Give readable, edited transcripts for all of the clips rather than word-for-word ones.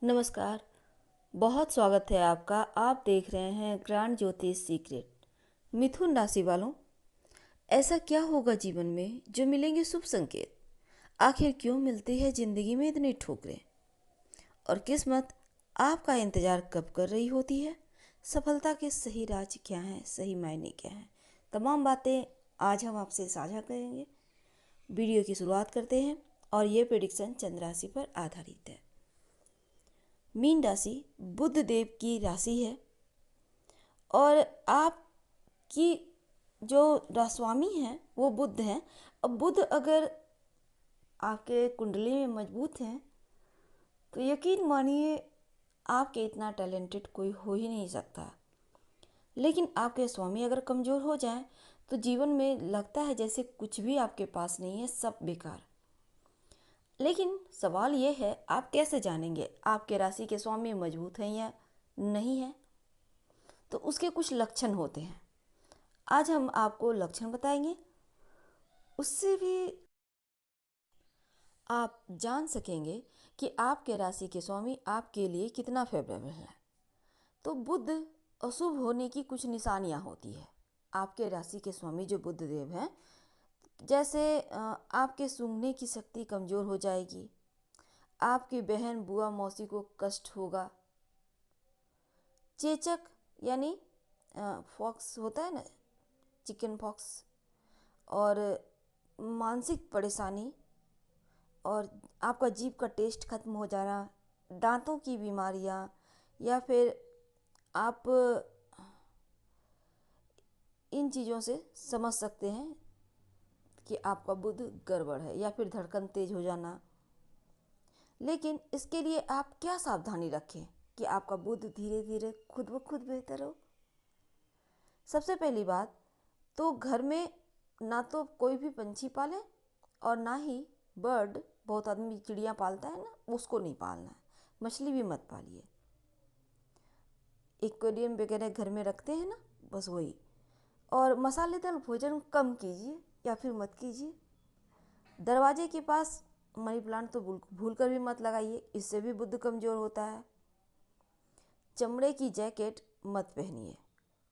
नमस्कार। बहुत स्वागत है आपका। आप देख रहे हैं ग्रांड ज्योतिष सीक्रेट। मिथुन राशि वालों, ऐसा क्या होगा जीवन में जो मिलेंगे शुभ संकेत? आखिर क्यों मिलती है जिंदगी में इतनी ठोकरें? और किस्मत आपका इंतजार कब कर रही होती है? सफलता के सही राज क्या हैं, सही मायने क्या हैं? तमाम बातें आज हम आपसे साझा करेंगे। वीडियो की शुरुआत करते हैं और ये प्रेडिक्शन चंद्र राशि पर आधारित है। मीन राशि बुध देव की राशि है और आपकी जो रास्वामी हैं वो बुध हैं। अब बुध अगर आपके कुंडली में मजबूत हैं तो यकीन मानिए आपके इतना टैलेंटेड कोई हो ही नहीं सकता। लेकिन आपके स्वामी अगर कमज़ोर हो जाएं तो जीवन में लगता है जैसे कुछ भी आपके पास नहीं है, सब बेकार। लेकिन सवाल ये है, आप कैसे जानेंगे आपके राशि के स्वामी मजबूत हैं या नहीं है? तो उसके कुछ लक्षण होते हैं। आज हम आपको लक्षण बताएंगे, उससे भी आप जान सकेंगे कि आपके राशि के स्वामी आपके लिए कितना फेवरेबल है। तो बुध अशुभ होने की कुछ निशानियां होती है। आपके राशि के स्वामी जो बुध देव हैं, जैसे आपके सूंघने की शक्ति कमज़ोर हो जाएगी, आपकी बहन बुआ मौसी को कष्ट होगा, चेचक यानी फॉक्स होता है ना, चिकन पॉक्स, और मानसिक परेशानी, और आपका जीभ का टेस्ट खत्म हो जाना, दांतों की बीमारियां, या फिर आप इन चीज़ों से समझ सकते हैं कि आपका बुध गड़बड़ है, या फिर धड़कन तेज हो जाना। लेकिन इसके लिए आप क्या सावधानी रखें कि आपका बुध धीरे धीरे खुद ब खुद बेहतर हो? सबसे पहली बात तो घर में ना तो कोई भी पंछी पाले और ना ही बर्ड, बहुत आदमी चिड़िया पालता है ना, उसको नहीं पालना है। मछली भी मत पालिए। एक्वेरियम वगैरह घर में रखते हैं ना, बस वही। और मसालेदार भोजन कम कीजिए या फिर मत कीजिए। दरवाजे के पास मनी प्लांट तो भूल कर भी मत लगाइए, इससे भी बुद्ध कमज़ोर होता है। चमड़े की जैकेट मत पहनिए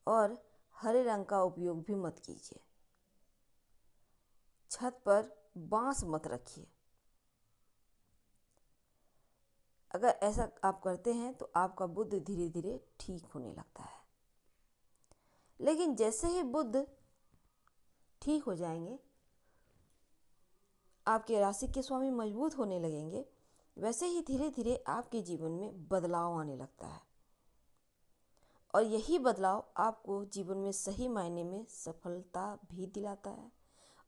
और हरे रंग का उपयोग भी मत कीजिए। छत पर बांस मत रखिए। अगर ऐसा आप करते हैं तो आपका बुध धीरे धीरे ठीक होने लगता है। लेकिन जैसे ही बुध ठीक हो जाएंगे, आपके राशि के स्वामी मजबूत होने लगेंगे, वैसे ही धीरे धीरे आपके जीवन में बदलाव आने लगता है। और यही बदलाव आपको जीवन में सही मायने में सफलता भी दिलाता है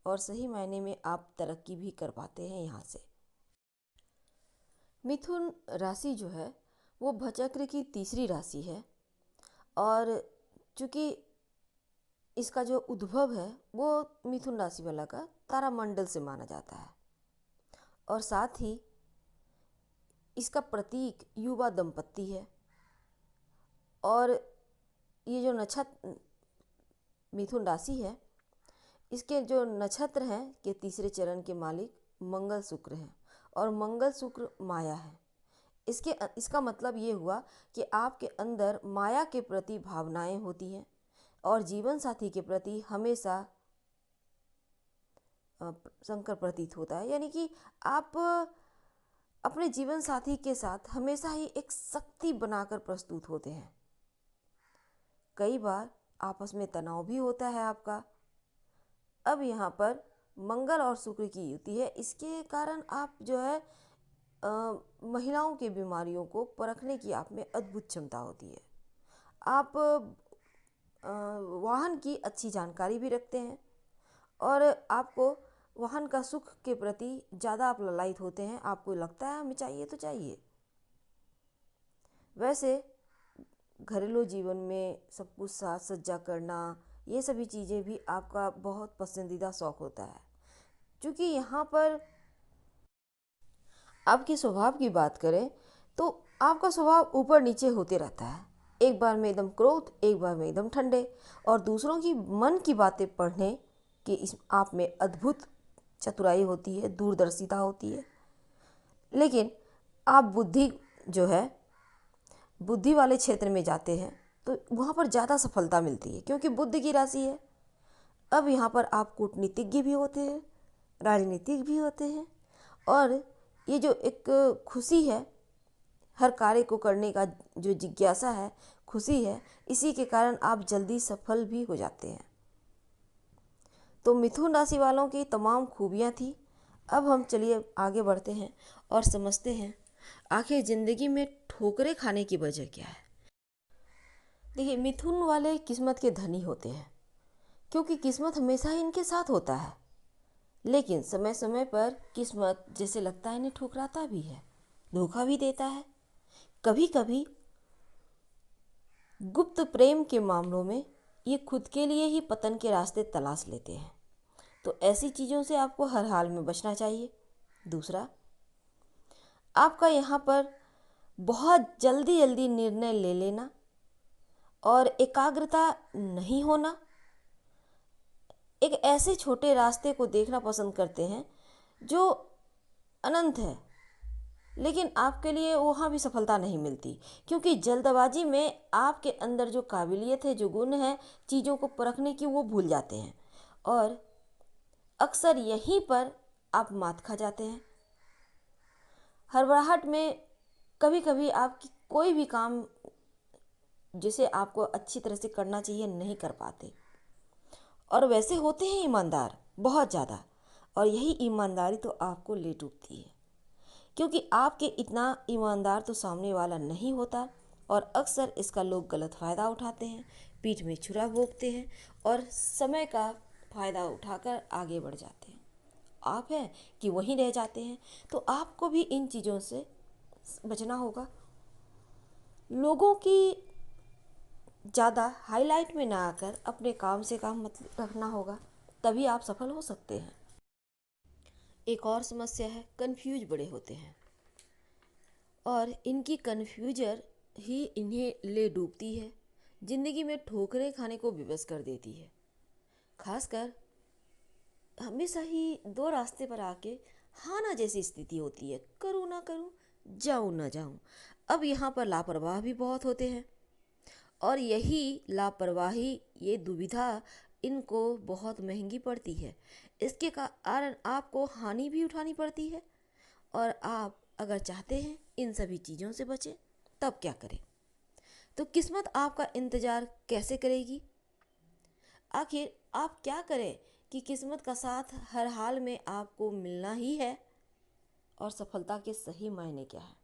और सही मायने में आप तरक्की भी कर पाते हैं यहाँ से। मिथुन राशि जो है वो भचक्र की तीसरी राशि है और चूँकि इसका जो उद्भव है वो मिथुन राशि वाला का तारामंडल से माना जाता है, और साथ ही इसका प्रतीक युवा दंपत्ति है। और ये जो नक्षत्र मिथुन राशि है, इसके जो नक्षत्र हैं के तीसरे चरण के मालिक मंगल शुक्र हैं, और मंगल शुक्र माया है। इसका मतलब ये हुआ कि आपके अंदर माया के प्रति भावनाएं होती हैं और जीवन साथी के प्रति हमेशा संकर प्रतीत होता है। यानी कि आप अपने जीवन साथी के साथ हमेशा ही एक शक्ति बनाकर प्रस्तुत होते हैं। कई बार आपस में तनाव भी होता है आपका। अब यहाँ पर मंगल और शुक्र की युति है, इसके कारण आप जो है महिलाओं की बीमारियों को परखने की आप में अद्भुत क्षमता होती है। आप वाहन की अच्छी जानकारी भी रखते हैं और आपको वाहन का सुख के प्रति ज़्यादा आप ललायित होते हैं। आपको लगता है हमें चाहिए तो चाहिए। वैसे घरेलू जीवन में सब कुछ साज सज्जा करना, ये सभी चीज़ें भी आपका बहुत पसंदीदा शौक़ होता है। क्योंकि यहाँ पर आपके स्वभाव की बात करें तो आपका स्वभाव ऊपर नीचे होते रहता है। एक बार में एकदम क्रोध, एक बार में एकदम ठंडे, और दूसरों की मन की बातें पढ़ने की इस आप में अद्भुत चतुराई होती है, दूरदर्शिता होती है। लेकिन आप बुद्धि जो है बुद्धि वाले क्षेत्र में जाते हैं तो वहाँ पर ज़्यादा सफलता मिलती है, क्योंकि बुद्धि की राशि है। अब यहाँ पर आप कूटनीतिज्ञ भी होते हैं, राजनीतिक भी होते हैं, और ये जो एक खुशी है, हर कार्य को करने का जो जिज्ञासा है, खुशी है, इसी के कारण आप जल्दी सफल भी हो जाते हैं। तो मिथुन राशि वालों की तमाम खूबियाँ थी। अब हम चलिए आगे बढ़ते हैं और समझते हैं आखिर ज़िंदगी में ठोकरें खाने की वजह क्या है। देखिए, मिथुन वाले किस्मत के धनी होते हैं, क्योंकि किस्मत हमेशा ही इनके साथ होता है, लेकिन समय समय पर किस्मत जैसे लगता है इन्हें ठुकराता भी है, धोखा भी देता है। कभी कभी गुप्त प्रेम के मामलों में ये खुद के लिए ही पतन के रास्ते तलाश लेते हैं, तो ऐसी चीज़ों से आपको हर हाल में बचना चाहिए। दूसरा, आपका यहाँ पर बहुत जल्दी जल्दी निर्णय ले लेना और एकाग्रता नहीं होना, एक ऐसे छोटे रास्ते को देखना पसंद करते हैं जो अनंत है, लेकिन आपके लिए वहाँ भी सफलता नहीं मिलती, क्योंकि जल्दबाजी में आपके अंदर जो काबिलियत है, जो गुण है चीज़ों को परखने की, वो भूल जाते हैं, और अक्सर यहीं पर आप मात खा जाते हैं। हड़बड़ाहट में कभी कभी आपकी कोई भी काम जिसे आपको अच्छी तरह से करना चाहिए नहीं कर पाते, और वैसे होते हैं ईमानदार बहुत ज़्यादा, और यही ईमानदारी तो आपको ले डूबती है, क्योंकि आपके इतना ईमानदार तो सामने वाला नहीं होता, और अक्सर इसका लोग गलत फ़ायदा उठाते हैं, पीठ में छुरा भोंकते हैं और समय का फ़ायदा उठाकर आगे बढ़ जाते हैं। आप हैं कि वहीं रह जाते हैं। तो आपको भी इन चीज़ों से बचना होगा। लोगों की ज़्यादा हाईलाइट में ना आकर अपने काम से काम मतलब रखना होगा, तभी आप सफल हो सकते हैं। एक और समस्या है, कन्फ्यूज बड़े होते हैं, और इनकी कन्फ्यूजर ही इन्हें ले डूबती है, ज़िंदगी में ठोकरें खाने को विवश कर देती है। खासकर हमेशा ही दो रास्ते पर आके हाँ ना जैसी स्थिति होती है, करूँ ना करूँ, जाऊँ ना जाऊँ। अब यहाँ पर लापरवाह भी बहुत होते हैं, और यही लापरवाही, ये दुविधा इनको बहुत महंगी पड़ती है। इसके कारण आपको हानि भी उठानी पड़ती है, और आप अगर चाहते हैं इन सभी चीज़ों से बचें, तब क्या करें? तो किस्मत आपका इंतज़ार कैसे करेगी? आखिर आप क्या करें कि किस्मत का साथ हर हाल में आपको मिलना ही है? और सफलता के सही मायने क्या है?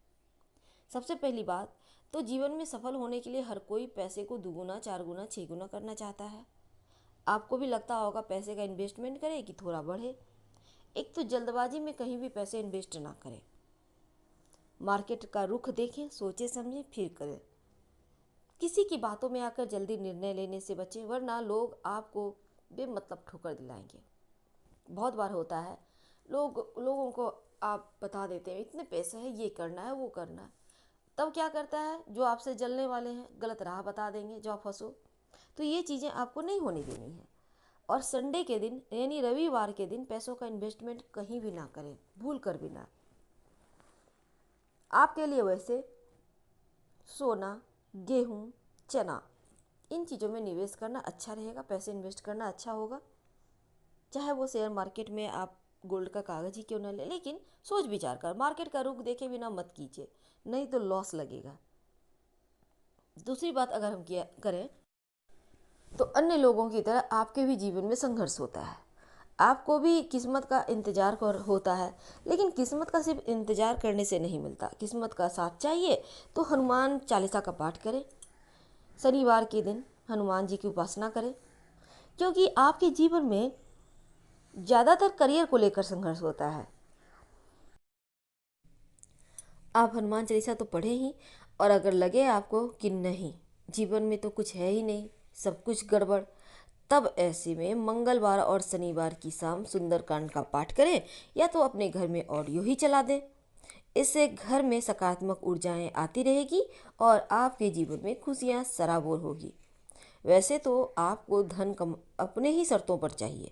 सबसे पहली बात तो, जीवन में सफल होने के लिए हर कोई पैसे को दुगुना, चार गुना, छः गुना करना चाहता है। आपको भी लगता होगा पैसे का इन्वेस्टमेंट करें कि थोड़ा बढ़े। एक तो जल्दबाजी में कहीं भी पैसे इन्वेस्ट ना करें, मार्केट का रुख देखें, सोचे समझें फिर करें। किसी की बातों में आकर जल्दी निर्णय लेने से बचें, वरना लोग आपको बेमतलब ठोकर दिलाएंगे। बहुत बार होता है, लोगों को आप बता देते हैं इतने पैसे हैं, ये करना है, वो करना है, तब क्या करता है, जो आपसे जलने वाले हैं गलत राह बता देंगे, जाओ फंसो। तो ये चीज़ें आपको नहीं होने देनी है। और संडे के दिन यानी रविवार के दिन पैसों का इन्वेस्टमेंट कहीं भी ना करें, भूल कर भी ना। आपके लिए वैसे सोना, गेहूँ, चना, इन चीज़ों में निवेश करना अच्छा रहेगा, पैसे इन्वेस्ट करना अच्छा होगा। चाहे वो शेयर मार्केट में आप गोल्ड का कागज़ ही क्यों ना ले, लेकिन सोच विचार कर, मार्केट का रुख देखे बिना मत कीजिए, नहीं तो लॉस लगेगा। दूसरी बात अगर हम किया करें तो अन्य लोगों की तरह आपके भी जीवन में संघर्ष होता है, आपको भी किस्मत का इंतज़ार होता है, लेकिन किस्मत का सिर्फ इंतज़ार करने से नहीं मिलता। किस्मत का साथ चाहिए तो हनुमान चालीसा का पाठ करें, शनिवार के दिन हनुमान जी की उपासना करें, क्योंकि आपके जीवन में ज़्यादातर करियर को लेकर संघर्ष होता है। आप हनुमान चालीसा तो पढ़े ही, और अगर लगे आपको कि नहीं जीवन में तो कुछ है ही नहीं, सब कुछ गड़बड़, तब ऐसे में मंगलवार और शनिवार की शाम सुंदरकांड का पाठ करें, या तो अपने घर में ऑडियो ही चला दें। इससे घर में सकारात्मक ऊर्जाएं आती रहेगी और आपके जीवन में खुशियां सराबोर होगी। वैसे तो आपको धन अपने ही शर्तों पर चाहिए,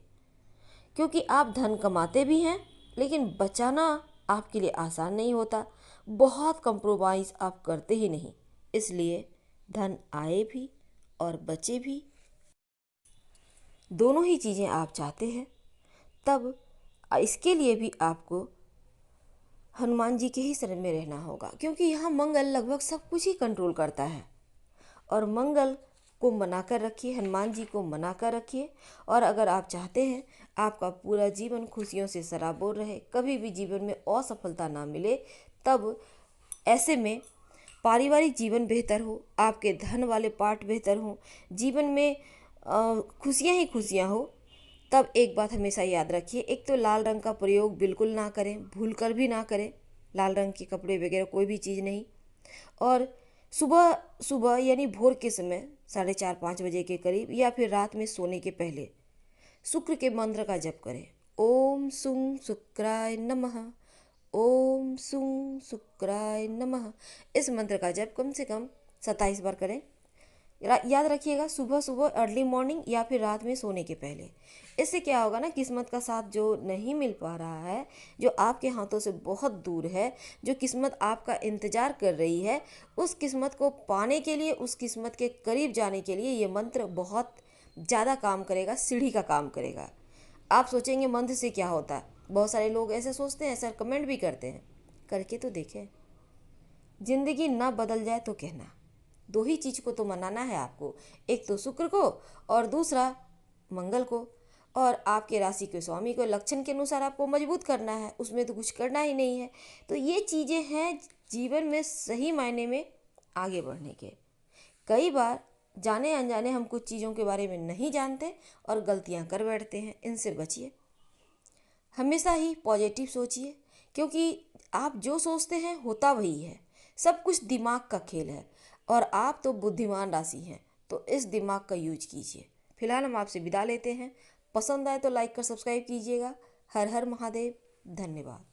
क्योंकि आप धन कमाते भी हैं, लेकिन बचाना आपके लिए आसान नहीं होता। बहुत कंप्रोमाइज़ आप करते ही नहीं, इसलिए धन आए भी और बचे भी, दोनों ही चीज़ें आप चाहते हैं, तब इसके लिए भी आपको हनुमान जी के ही शरण में रहना होगा, क्योंकि यहाँ मंगल लगभग सब कुछ ही कंट्रोल करता है। और मंगल को मनाकर रखिए, हनुमान जी को मनाकर रखिए। और अगर आप चाहते हैं आपका पूरा जीवन खुशियों से सराबोर रहे, कभी भी जीवन में असफलता ना मिले, तब ऐसे में पारिवारिक जीवन बेहतर हो, आपके धन वाले पार्ट बेहतर हो, जीवन में खुशियाँ ही खुशियाँ हो, तब एक बात हमेशा याद रखिए, एक तो लाल रंग का प्रयोग बिल्कुल ना करें, भूल कर भी ना करें, लाल रंग के कपड़े वगैरह कोई भी चीज़ नहीं। और सुबह सुबह यानी भोर के समय 4:30-5 बजे के करीब या फिर रात में सोने के पहले शुक्र के मंत्र का जप करें। ओम सुं शुक्राय नमः, ओम सुं शुक्राय नमः। इस मंत्र का जप कम से कम 27 बार करें। याद रखिएगा, सुबह सुबह अर्ली मॉर्निंग या फिर रात में सोने के पहले। इससे क्या होगा ना, किस्मत का साथ जो नहीं मिल पा रहा है, जो आपके हाथों से बहुत दूर है, जो किस्मत आपका इंतजार कर रही है, उस किस्मत को पाने के लिए, उस किस्मत के करीब जाने के लिए ये मंत्र बहुत ज़्यादा काम करेगा, सीढ़ी का काम करेगा। आप सोचेंगे मंत्र से क्या होता है, बहुत सारे लोग ऐसे सोचते हैं, ऐसा कमेंट भी करते हैं, करके तो देखें। जिंदगी ना बदल जाए तो कहना, दो ही चीज़ को तो मनाना है आपको, एक तो शुक्र को और दूसरा मंगल को। और आपके राशि के स्वामी को लक्षण के अनुसार आपको मजबूत करना है, उसमें तो कुछ करना ही नहीं है। तो ये चीज़ें हैं जीवन में सही मायने में आगे बढ़ने के। कई बार जाने अनजाने हम कुछ चीज़ों के बारे में नहीं जानते और गलतियां कर बैठते हैं, इनसे बचिए। हमेशा ही पॉजिटिव सोचिए, क्योंकि आप जो सोचते हैं होता वही है। सब कुछ दिमाग का खेल है और आप तो बुद्धिमान राशि हैं, तो इस दिमाग का यूज कीजिए। फिलहाल हम आपसे विदा लेते हैं। पसंद आए तो लाइक कर सब्सक्राइब कीजिएगा। हर हर महादेव। धन्यवाद।